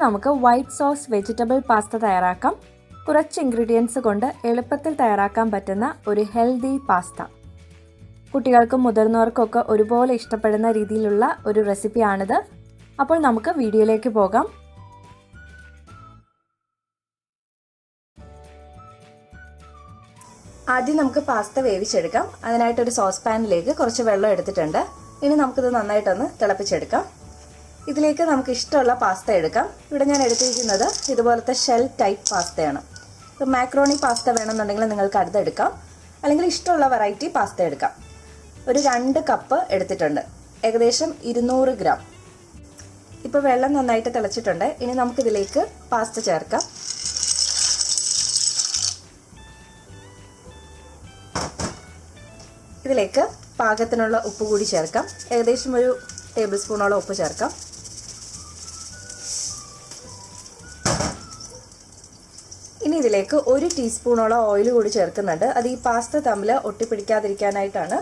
നമുക്ക് white sauce vegetable pasta തയ്യാറാക്കാം. കുറച്ച് ഇൻഗ്രീഡിയൻസ് കൊണ്ട് എളുപ്പത്തിൽ തയ്യാറാക്കാൻ പറ്റുന്ന ഒരു ഹെൽത്തി പാസ്ത. കുട്ടികൾക്കും മുതിർന്നവർക്കൊക്കെ ഒരുപോലെ ഇഷ്ടപ്പെടുന്ന രീതിയിലുള്ള ഒരു റെസിപ്പിയാണിത്. അപ്പോൾ നമുക്ക് വീഡിയോയിലേക്ക് പോകാം. ആദ്യം നമുക്ക് പാസ്ത വേവിച്ചെടുക്കാം. അതിനായിട്ടൊരു സോസ് പാനിലേക്ക് കുറച്ച് വെള്ളം എടുത്തിട്ടുണ്ട്. ഇനി നമുക്കിത് നന്നായിട്ടൊന്ന് തിളപ്പിച്ചെടുക്കാം. ഇതിലേക്ക് നമുക്ക് ഇഷ്ടമുള്ള പാസ്ത എടുക്കാം. ഇവിടെ ഞാൻ എടുത്തിരിക്കുന്നത് ഇതുപോലത്തെ ഷെൽ ടൈപ്പ് പാസ്തയാണ്. ഇപ്പോൾ മാക്രോണി പാസ്ത വേണമെന്നുണ്ടെങ്കിൽ നിങ്ങൾക്ക് അടുത്തെടുക്കാം, അല്ലെങ്കിൽ ഇഷ്ടമുള്ള വെറൈറ്റി പാസ്ത എടുക്കാം. ഒരു 2 കപ്പ് എടുത്തിട്ടുണ്ട്, ഏകദേശം 200 ഗ്രാം. ഇപ്പോൾ വെള്ളം നന്നായിട്ട് തിളച്ചിട്ടുണ്ട്. ഇനി നമുക്കിതിലേക്ക് പാസ്ത ചേർക്കാം. ഇതിലേക്ക് പാകത്തിനുള്ള ഉപ്പ് കൂടി ചേർക്കാം. ഏകദേശം ഒരു ടേബിൾ സ്പൂണോളം ഉപ്പ് ചേർക്കാം. ഇനി ഇതിലേക്ക് 1 ടീസ്പൂണോളം ഓയിൽ കൂടി ചേർക്കുന്നുണ്ട്. അത് ഈ പാസ്ത തമ്മിൽ ഒട്ടിപ്പിടിക്കാതിരിക്കാനായിട്ടാണ്.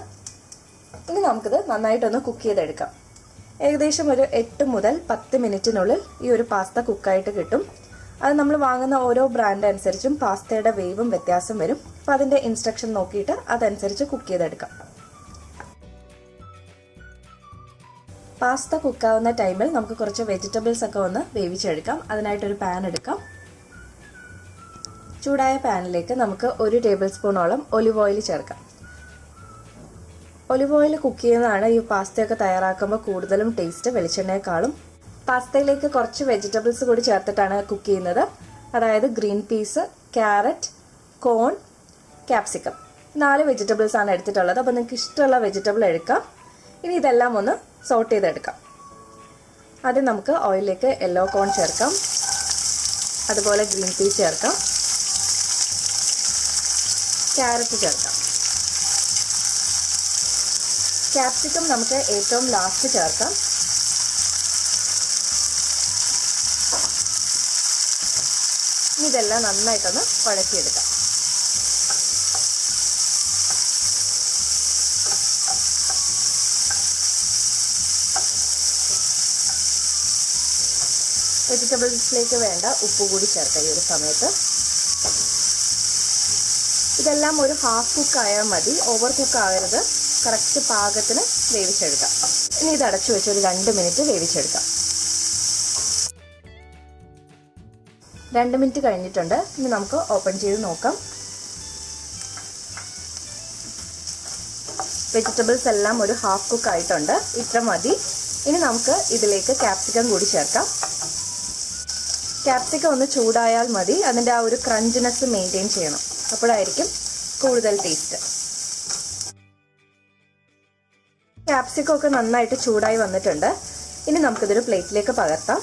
ഇനി നമുക്കിത് നന്നായിട്ടൊന്ന് കുക്ക് ചെയ്തെടുക്കാം. ഏകദേശം ഒരു 8 മുതൽ 10 മിനിറ്റിനുള്ളിൽ ഈ ഒരു പാസ്ത കുക്കായിട്ട് കിട്ടും. അത് നമ്മൾ വാങ്ങുന്ന ഓരോ ബ്രാൻഡ് അനുസരിച്ചും പാസ്തയുടെ വേവും വ്യത്യാസം വരും. അപ്പോൾ അതിൻ്റെ ഇൻസ്ട്രക്ഷൻ നോക്കിയിട്ട് അതനുസരിച്ച് കുക്ക് ചെയ്തെടുക്കാം. പാസ്ത കുക്കാവുന്ന ടൈമിൽ നമുക്ക് കുറച്ച് വെജിറ്റബിൾസ് ഒക്കെ ഒന്ന് വേവിച്ചെടുക്കാം. അതിനായിട്ടൊരു പാൻ എടുക്കാം. ചൂടായ പാനിലേക്ക് നമുക്ക് 1 ടേബിൾ സ്പൂണോളം ഒലിവ് ഓയിൽ ചേർക്കാം. ഒലിവ് ഓയിൽ കുക്ക് ചെയ്യുന്നതാണ് ഈ പാസ്തയൊക്കെ തയ്യാറാക്കുമ്പോൾ കൂടുതലും ടേസ്റ്റ് വെളിച്ചെണ്ണയെക്കാളും. പാസ്തയിലേക്ക് കുറച്ച് വെജിറ്റബിൾസ് കൂടി ചേർത്തിട്ടാണ് കുക്ക് ചെയ്യുന്നത്. അതായത് ഗ്രീൻ പീസ്, ക്യാരറ്റ്, കോൺ, ക്യാപ്സിക്കം. 4 വെജിറ്റബിൾസ് ആണ് എടുത്തിട്ടുള്ളത്. അപ്പോൾ നിങ്ങൾക്ക് ഇഷ്ടമുള്ള വെജിറ്റബിൾ എടുക്കാം. ഇനി ഇതെല്ലാം ഒന്ന് സോട്ട് ചെയ്തെടുക്കാം. ആദ്യം നമുക്ക് ഓയിലിലേക്ക് യെല്ലോ കോൺ ചേർക്കാം. അതുപോലെ ഗ്രീൻ പീസ് ചേർക്കാം. ക്യാരറ്റ് ചേർക്കാം. ക്യാപ്സിക്കം നമുക്ക് ഏറ്റവും ലാസ്റ്റ് ചേർക്കാം. ഇനി ഇതെല്ലാം നന്നായിട്ടൊന്ന് വഴറ്റിയെടുക്കാം. വെജിറ്റബിൾസിലേക്ക് വേണ്ട ഉപ്പ് കൂടി ചേർക്കാം ഈ ഒരു സമയത്ത്. ഇതെല്ലാം ഒരു ഹാഫ് കുക്ക് ആയാൽ മതി, ഓവർ കുക്ക് ആകരുത്. കറക്റ്റ് പാകത്തിന് വേവിച്ചെടുക്കാം. ഇനി ഇത് അടച്ചു വെച്ച് ഒരു 2 മിനിറ്റ് വേവിച്ചെടുക്കാം. 2 മിനിറ്റ് കഴിഞ്ഞിട്ടുണ്ട്. ഇനി നമുക്ക് ഓപ്പൺ ചെയ്ത് നോക്കാം. വെജിറ്റബിൾസ് എല്ലാം ഒരു ഹാഫ് കുക്ക് ആയിട്ടുണ്ട്. ഇത്ര മതി. ഇനി നമുക്ക് ഇതിലേക്ക് ക്യാപ്സിക്കം കൂടി ചേർക്കാം. ക്യാപ്സിക്കം ഒന്ന് ചൂടായാൽ മതി. അതിൻ്റെ ആ ഒരു ക്രഞ്ചിനെസ് മെയിൻറ്റെയിൻ ചെയ്യണം. അപ്പോഴായിരിക്കും കൂടുതൽ ടേസ്റ്റ്. ക്യാപ്സിക്കം ഒക്കെ നന്നായിട്ട് ചൂടായി വന്നിട്ടുണ്ട്. ഇനി നമുക്കിതൊരു പ്ലേറ്റിലേക്ക് പകർത്താം.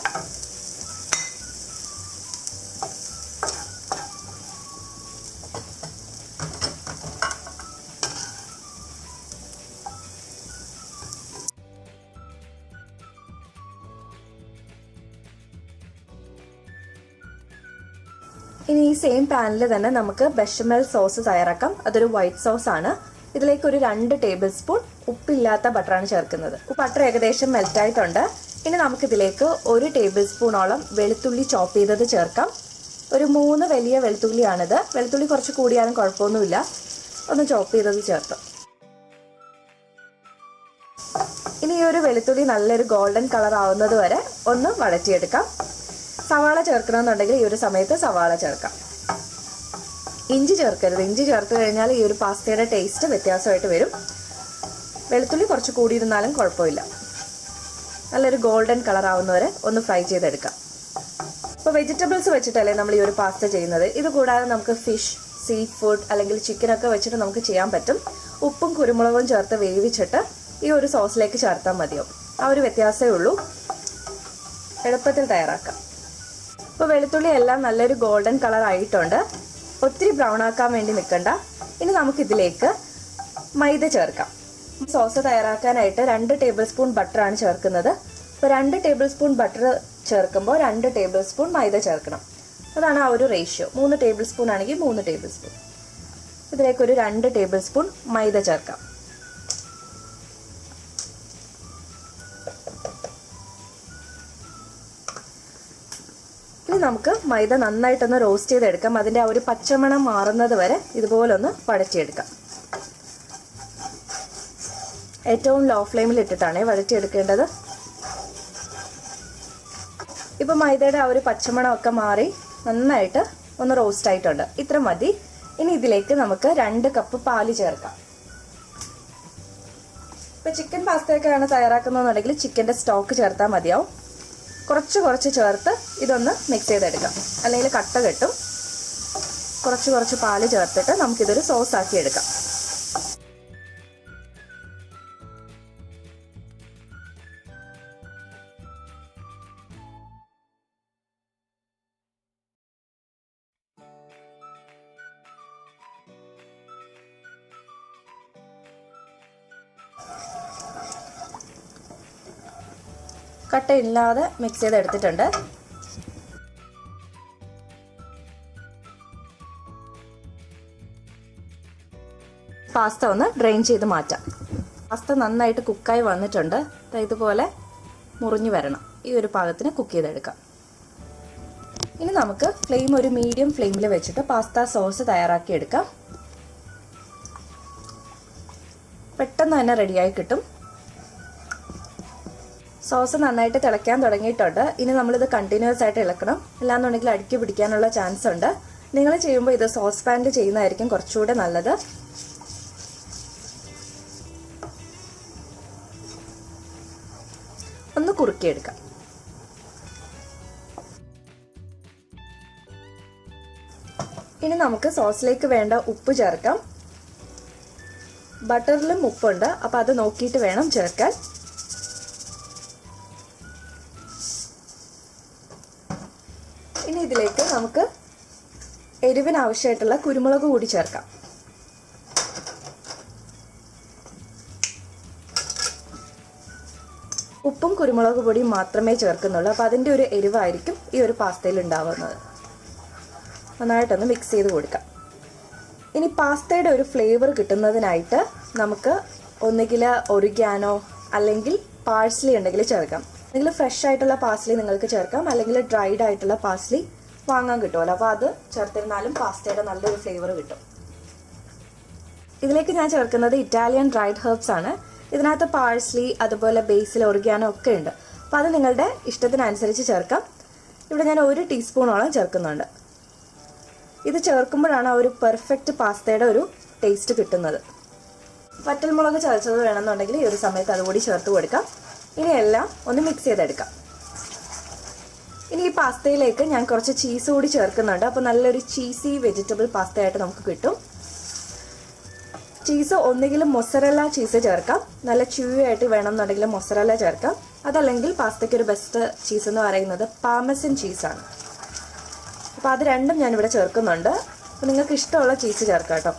ഇനി ഈ സെയിം പാനിൽ തന്നെ നമുക്ക് ബെഷമൽ സോസ് തയ്യാറാക്കാം. അതൊരു വൈറ്റ് സോസ് ആണ്. ഇതിലേക്ക് ഒരു 2 ടേബിൾ സ്പൂൺ ഉപ്പില്ലാത്ത ബട്ടറാണ് ചേർക്കുന്നത്. ബട്ടർ ഏകദേശം മെൽറ്റായിട്ടുണ്ട്. ഇനി നമുക്കിതിലേക്ക് 1 ടേബിൾ സ്പൂണോളം വെളുത്തുള്ളി ചോപ്പ് ചെയ്തത് ചേർക്കാം. ഒരു 3 വലിയ വെളുത്തുള്ളിയാണിത്. വെളുത്തുള്ളി കുറച്ച് കൂടിയാലും കുഴപ്പമൊന്നുമില്ല. ഒന്ന് ചോപ്പ് ചെയ്തത് ചേർത്ത്. ഇനി ഈ ഒരു വെളുത്തുള്ളി നല്ലൊരു ഗോൾഡൻ കളർ ആവുന്നത് വരെ ഒന്ന് വഴറ്റിയെടുക്കാം. സവാള ചേർക്കണമെന്നുണ്ടെങ്കിൽ ഈ ഒരു സമയത്ത് സവാള ചേർക്കാം. ഇഞ്ചി ചേർക്കരുത്. ഇഞ്ചി ചേർത്ത് കഴിഞ്ഞാൽ ഈ ഒരു പാസ്തയുടെ ടേസ്റ്റ് വ്യത്യാസമായിട്ട് വരും. വെളുത്തുള്ളി കുറച്ച് കൂടിയിരുന്നാലും കുഴപ്പമില്ല. നല്ലൊരു ഗോൾഡൻ കളർ ആവുന്നവരെ ഒന്ന് ഫ്രൈ ചെയ്തെടുക്കാം. ഇപ്പോൾ വെജിറ്റബിൾസ് വെച്ചിട്ടല്ലേ നമ്മൾ ഈ ഒരു പാസ്ത ചെയ്യുന്നത്. ഇത് കൂടാതെ നമുക്ക് ഫിഷ്, സീ ഫുഡ് അല്ലെങ്കിൽ ചിക്കനൊക്കെ വെച്ചിട്ട് നമുക്ക് ചെയ്യാൻ പറ്റും. ഉപ്പും കുരുമുളകും ചേർത്ത് വേവിച്ചിട്ട് ഈ ഒരു സോസിലേക്ക് ചേർത്താൽ മതിയാവും. ആ ഒരു വ്യത്യാസമേ ഉള്ളൂ. എളുപ്പത്തിൽ തയ്യാറാക്കാം. ഇപ്പോൾ വെളുത്തുള്ളി എല്ലാം നല്ലൊരു ഗോൾഡൻ കളർ ആയിട്ടുണ്ട്. ഒത്തിരി ബ്രൗൺ ആക്കാൻ വേണ്ടി നിൽക്കണ്ട. ഇനി നമുക്കിതിലേക്ക് മൈദ ചേർക്കാം. സോസ് തയ്യാറാക്കാനായിട്ട് 2 ടേബിൾ സ്പൂൺ ബട്ടറാണ് ചേർക്കുന്നത്. അപ്പോൾ 2 ടേബിൾ സ്പൂൺ ബട്ടർ ചേർക്കുമ്പോൾ 2 ടേബിൾ സ്പൂൺ മൈദ ചേർക്കണം. അതാണ് ആ ഒരു റേഷ്യോ. 3 ടേബിൾ സ്പൂൺ ആണെങ്കിൽ 3 ടേബിൾ സ്പൂൺ. ഇതിലേക്ക് ഒരു 2 ടേബിൾ സ്പൂൺ മൈദ ചേർക്കാം. നമുക്ക് മൈദ നന്നായിട്ടൊന്ന് റോസ്റ്റ് ചെയ്തെടുക്കാം. അതിൻ്റെ ആ ഒരു പച്ചമണം മാറുന്നത് വരെ ഇതുപോലൊന്ന് വഴറ്റിയെടുക്കാം. ഏറ്റവും ലോ ഫ്ലെയിമിൽ ഇട്ടിട്ടാണ് വഴറ്റിയെടുക്കേണ്ടത്. ഇപ്പോൾ മൈദയുടെ ആ ഒരു പച്ചമണമൊക്കെ മാറി നന്നായിട്ട് ഒന്ന് റോസ്റ്റ് ആയിട്ടുണ്ട്. ഇത്ര മതി. ഇനി ഇതിലേക്ക് നമുക്ക് 2 കപ്പ് പാല് ചേർക്കാം. ഇപ്പോൾ ചിക്കൻ പാസ്തയൊക്കെയാണ് തയ്യാറാക്കുന്നതെന്നുണ്ടെങ്കിൽ ചിക്കൻ്റെ സ്റ്റോക്ക് ചേർത്താൽ മതിയാവും. കുറച്ച് ചേർത്ത് ഇതൊന്ന് മിക്സ് ചെയ്തെടുക്കാം, അല്ലെങ്കിൽ കട്ട കെട്ടും. കുറച്ച് പാല് ചേർത്തിട്ട് നമുക്കിതൊരു സോസ് ആക്കി എടുക്കാം. കട്ടയില്ലാതെ മിക്സ് ചെയ്തെടുത്തിട്ടുണ്ട്. പാസ്ത ഒന്ന് ഡ്രെയിൻ ചെയ്ത് മാറ്റാം. പാസ്ത നന്നായിട്ട് കുക്കായി വന്നിട്ടുണ്ട്. ഇതുപോലെ മുറിഞ്ഞു വരണം. ഈ ഒരു പാകത്തിന് കുക്ക് ചെയ്തെടുക്കാം. ഇനി നമുക്ക് ഫ്ലെയിം ഒരു മീഡിയം ഫ്ലെയിമിൽ വെച്ചിട്ട് പാസ്ത സോസ് തയ്യാറാക്കി എടുക്കാം. പെട്ടെന്ന് തന്നെ റെഡിയായി കിട്ടും. സോസ് നന്നായിട്ട് തിളയ്ക്കാൻ തുടങ്ങിയിട്ടുണ്ട്. ഇനി നമ്മളിത് കണ്ടിന്യൂസ് ആയിട്ട് ഇളക്കണം, അല്ലാന്നുണ്ടെങ്കിൽ അടുക്കി പിടിക്കാനുള്ള ചാൻസ് ഉണ്ട്. നിങ്ങൾ ചെയ്യുമ്പോൾ ഇത് സോസ് പാനിൽ ചെയ്യുന്നതായിരിക്കും കുറച്ചുകൂടെ നല്ലത്. ഒന്ന് കുറുക്കിയെടുക്കാം. ഇനി നമുക്ക് സോസിലേക്ക് വേണ്ട ഉപ്പ് ചേർക്കാം. ബട്ടറിലും ഉപ്പുണ്ട്, അപ്പോൾ അത് നോക്കിയിട്ട് വേണം ചേർക്കാൻ. ഇനി ഇതിലേക്ക് നമുക്ക് എരിവിന് ആവശ്യമായിട്ടുള്ള കുരുമുളക് കൂടി ചേർക്കാം. ഉപ്പും കുരുമുളക് പൊടിയും മാത്രമേ ചേർക്കുന്നുള്ളൂ, അപ്പോൾ അതിൻ്റെ ഒരു എരിവായിരിക്കും ഈ ഒരു പാസ്തയിൽ ഉണ്ടാവുന്നത്. നന്നായിട്ടൊന്ന് മിക്സ് ചെയ്ത് കൊടുക്കാം. ഇനി പാസ്തയുടെ ഒരു ഫ്ലേവർ കിട്ടുന്നതിനായിട്ട് നമുക്ക് ഒന്നുകിൽ ഒറിഗാനോ അല്ലെങ്കിൽ പാഴ്സ്ലി ഉണ്ടെങ്കിൽ ചേർക്കാം. അല്ലെങ്കിൽ ഫ്രഷ് ആയിട്ടുള്ള പാസ്ലി നിങ്ങൾക്ക് ചേർക്കാം, അല്ലെങ്കിൽ ഡ്രൈഡ് ആയിട്ടുള്ള പാസ്ലി വാങ്ങാൻ കിട്ടുമല്ലോ, അപ്പോൾ അത് ചേർത്തിരുന്നാലും പാസ്തയുടെ നല്ലൊരു ഫ്ലേവർ കിട്ടും. ഇതിലേക്ക് ഞാൻ ചേർക്കുന്നത് ഇറ്റാലിയൻ ഡ്രൈഡ് ഹെർബ്സ് ആണ്. ഇതിനകത്ത് പാഴ്സ്ലി, അതുപോലെ ബേസിൽ, ഒറിഗാനോ ഒക്കെ ഉണ്ട്. അപ്പോൾ അത് നിങ്ങളുടെ ഇഷ്ടത്തിനനുസരിച്ച് ചേർക്കാം. ഇവിടെ ഞാൻ 1 ടീസ്പൂണോളം ചേർക്കുന്നുണ്ട്. ഇത് ചേർക്കുമ്പോഴാണ് ആ ഒരു പെർഫെക്റ്റ് പാസ്തയുടെ ഒരു ടേസ്റ്റ് കിട്ടുന്നത്. വറ്റൽമുളക് ചതച്ചത് വേണമെന്നുണ്ടെങ്കിൽ ഈ ഒരു സമയത്ത് അതുകൂടി ചേർത്ത് കൊടുക്കാം. ഇനി എല്ലാം ഒന്ന് മിക്സ് ചെയ്തെടുക്കാം. ഇനി ഈ പാസ്തയിലേക്ക് ഞാൻ കുറച്ച് ചീസ് കൂടി ചേർക്കുന്നുണ്ട്. അപ്പോൾ നല്ലൊരു ചീസി വെജിറ്റബിൾ പാസ്തയായിട്ട് നമുക്ക് കിട്ടും. ചീസ് ഒന്നുകിൽ മൊസറല്ല ചീസ് ചേർക്കാം, നല്ല ച്യൂയായിട്ട് വേണമെന്നുണ്ടെങ്കിൽ മൊസറല്ല ചേർക്കാം. അതല്ലെങ്കിൽ പാസ്തയ്ക്ക് ഒരു ബെസ്റ്റ് ചീസ് എന്ന് പറയുന്നത് പാമസിൻ ചീസാണ്. അപ്പോൾ അത് രണ്ടും ഞാനിവിടെ ചേർക്കുന്നുണ്ട്. അപ്പോൾ നിങ്ങൾക്ക് ഇഷ്ടമുള്ള ചീസ് ചേർക്കാം കേട്ടോ.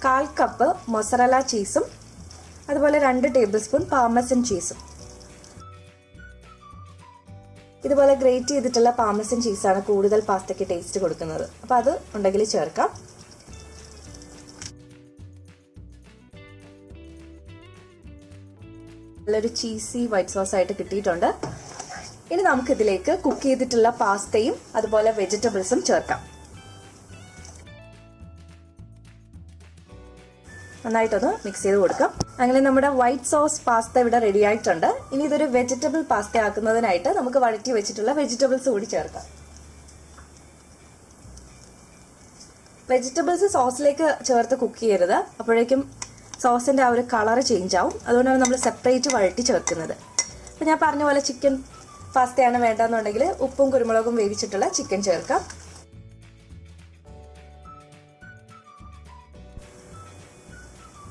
1/4 കപ്പ് മൊസറല്ല ചീസും അതുപോലെ 2 ടേബിൾ സ്പൂൺ പാമസിൻ ചീസും. ഇതുപോലെ ഗ്രേറ്റ് ചെയ്തിട്ടുള്ള പാമസിൻ ചീസാണ് കൂടുതൽ പാസ്തയ്ക്ക് ടേസ്റ്റ് കൊടുക്കുന്നത്. അപ്പോൾ അത് ഉണ്ടെങ്കിൽ ചേർക്കാം. നല്ലൊരു ചീസി വൈറ്റ് സോസ് ആയിട്ട് കിട്ടിയിട്ടുണ്ട്. ഇനി നമുക്കിതിലേക്ക് കുക്ക് ചെയ്തിട്ടുള്ള പാസ്തയും അതുപോലെ വെജിറ്റബിൾസും ചേർക്കാം. നന്നായിട്ടൊന്ന് മിക്സ് ചെയ്ത് കൊടുക്കാം. അങ്ങനെ നമ്മുടെ വൈറ്റ് സോസ് പാസ്ത ഇവിടെ റെഡി ആയിട്ടുണ്ട്. ഇനി ഇതൊരു വെജിറ്റബിൾ പാസ്ത ആക്കുന്നതിനായിട്ട് നമുക്ക് വഴറ്റി വെച്ചിട്ടുള്ള വെജിറ്റബിൾസ് കൂടി ചേർക്കാം. വെജിറ്റബിൾസ് സോസിലേക്ക് ചേർത്ത് കുക്ക് ചെയ്യരുത്, അപ്പോഴേക്കും സോസിന്റെ ആ ഒരു കളർ ചേഞ്ച് ആവും. അതുകൊണ്ടാണ് നമ്മൾ സെപ്പറേറ്റ് വഴറ്റി ചേർക്കുന്നത്. അപ്പോൾ ഞാൻ പറഞ്ഞ പോലെ ചിക്കൻ പാസ്തയാണ് വേണ്ടെന്നുണ്ടെങ്കിൽ ഉപ്പും കുരുമുളകും വേവിച്ചിട്ടുള്ള ചിക്കൻ ചേർക്കാം.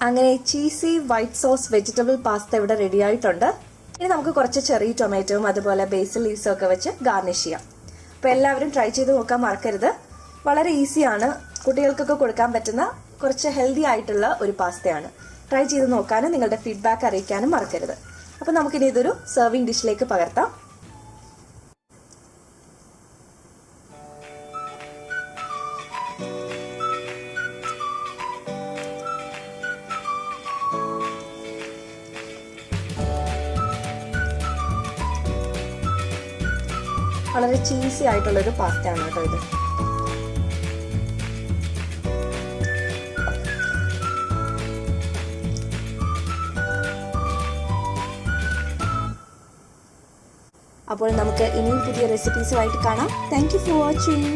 അങ്ങനെ cheesy white sauce vegetable pasta ഇവിടെ റെഡി ആയിട്ടുണ്ട്. ഇനി നമുക്ക് കുറച്ച് ചെറിയ ടൊമാറ്റോയും അതുപോലെ ബേസിൽ ലീവ്സും ഒക്കെ വെച്ച് ഗാർണിഷ് ചെയ്യാം. അപ്പോൾ എല്ലാവരും ട്രൈ ചെയ്ത് നോക്കാൻ മറക്കരുത്. വളരെ ഈസിയാണ്, കുട്ടികൾക്കൊക്കെ കൊടുക്കാൻ പറ്റുന്ന കുറച്ച് ഹെൽത്തി ആയിട്ടുള്ള ഒരു പാസ്തയാണ്. ട്രൈ ചെയ്ത് നോക്കാനും നിങ്ങളുടെ ഫീഡ്ബാക്ക് അറിയിക്കാനും മറക്കരുത്. അപ്പോൾ നമുക്കിനി ഇതൊരു സെർവിങ് ഡിഷിലേക്ക് പകർത്താം. വളരെ ചീസി ആയിട്ടുള്ളൊരു പാസ്തയാണ് കേട്ടോ ഇത്. അപ്പോൾ നമുക്ക് ഇനിയും പുതിയ റെസിപ്പീസുമായിട്ട് കാണാം. Thank you for watching.